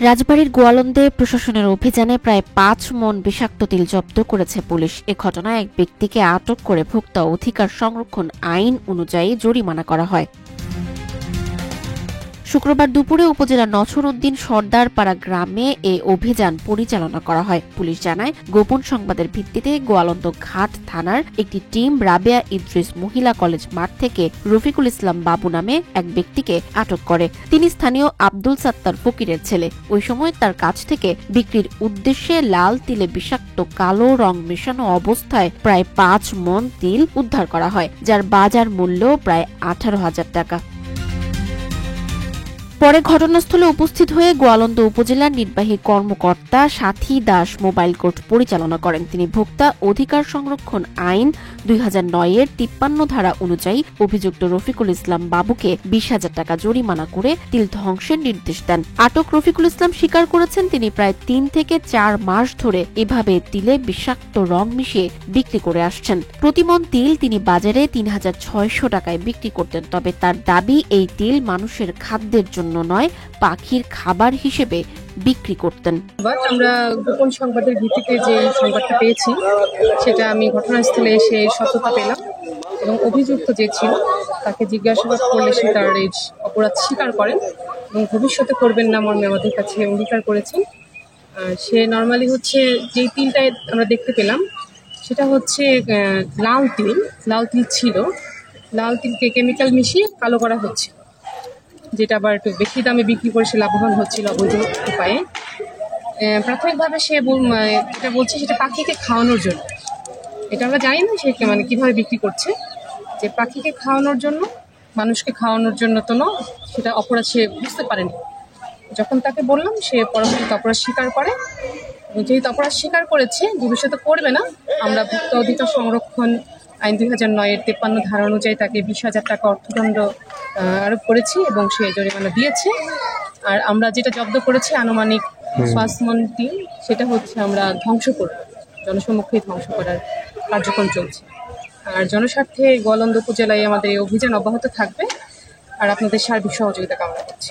রাজবাড়ীর গোয়ালন্দে প্রশাসনের অভিযানে প্রায় ৫ মণ বিষাক্ত তিল জব্দ করেছে পুলিশ। এ ঘটনায় এক ব্যক্তিকে আটক করে ভোক্তা অধিকার সংরক্ষণ আইন অনুযায়ী জরিমানা করা হয়। শুক্রবার দুপুরে উপজেলার নছরউদ্দিন সর্দারপাড়া গ্রামে এ অভিযান পরিচালনা করা হয়। পুলিশ জানায়, গোপন সংবাদের ভিত্তিতে গোয়ালন্দ ঘাট থানার একটি টিম রাবেয়া ইদ্রিস মহিলা কলেজ মাঠ থেকে রফিকুল ইসলাম বাবু নামে এক ব্যক্তিকে আটক করে। তিনি স্থানীয় আব্দুল সাত্তার ফকিরের ছেলে। ওই সময় তার কাছ থেকে বিক্রির উদ্দেশ্যে লাল তিলে বিষাক্ত কালো রং মেশানো অবস্থায় প্রায় ৫ মণ তিল উদ্ধার করা হয়, যার বাজার মূল্য প্রায় ১৮,০০০ টাকা। পরে ঘটনাস্থলে উপস্থিত হয়ে গোয়ালন্দ উপজেলার নির্বাহী কর্মকর্তা সাথী দাস মোবাইল কোর্ট পরিচালনা করেন। তিনি ভোক্তা অধিকার সংরক্ষণ আইন ২০০৯-এর ৫৩ ধারা অনুযায়ী অভিযুক্ত রফিকুল ইসলাম বাবুকে ২০,০০০ টাকা জরিমানা করে তিল ধ্বংসের নির্দেশ দেন। আটক রফিকুল ইসলাম স্বীকার করেছেন, তিনি প্রায় ৩ থেকে ৪ মাস ধরে এভাবে তিলে বিষাক্ত রং মিশিয়ে বিক্রি করে আসছেন। প্রতিমণ তিল তিনি বাজারে ৩,৬০০ টাকায় বিক্রি করতেন। তবে তার দাবি, এই তিল মানুষের খাদ্যের জন্য নয়, পাখির খাবার হিসেবে বিক্রি করতেন। আমরা গোপন সংবাদের ভিত্তিতে যে সংবাদটা পেয়েছি সেটা আমি ঘটনাস্থলে এসে সত্যতা পেলাম এবং অভিযুক্ত যে ছিল তাকে জিজ্ঞাসাবাদ করলে সে তার এই অপরাধ স্বীকার করেন এবং ভবিষ্যতে করবেন না মর্মে আমাদের কাছে অঙ্গীকার করেছেন। সে নর্মালি হচ্ছে যেই তিলটায় আমরা দেখতে পেলাম সেটা হচ্ছে লাল তিল ছিল। লাল তিলকে কেমিক্যাল মিশিয়ে কালো করা হচ্ছে, যেটা আবার একটু বেশি দামে বিক্রি করে সে লাভবান হচ্ছিল অবৈধ উপায়ে। প্রাথমিকভাবে সে যেটা বলছে সেটা পাখিকে খাওয়ানোর জন্য। এটা আমরা জানি না সে কিভাবে বিক্রি করছে, যে পাখিকে খাওয়ানোর জন্য, মানুষকে খাওয়ানোর জন্য তো না, সেটা অপরাধ সে বুঝতে পারেনি। যখন তাকে বললাম সে পরবর্তীতে অপরাধ স্বীকার করে এবং যেহেতু অপরাধ স্বীকার করেছে, ভবিষ্যতে করবে না, আমরা ভোক্তা অধিকার সংরক্ষণ আইন ২০০৯-এর ৫৩ ধারা অনুযায়ী তাকে ২০,০০০ টাকা অর্থদণ্ড আরোপ করেছি এবং সে জরিমানা দিয়েছে। আর আমরা যেটা জব্দ করেছি আনুমানিক ৫ মণ তিল, সেটা হচ্ছে আমরা ধ্বংস করব, জনসম্মুখে ধ্বংস করার কার্যক্রম চলছে। আর জনস্বার্থে গোয়ালন্দ উপজেলায় আমাদের এই অভিযান অব্যাহত থাকবে আর আপনাদের সার্বিক সহযোগিতা কামনা করছি।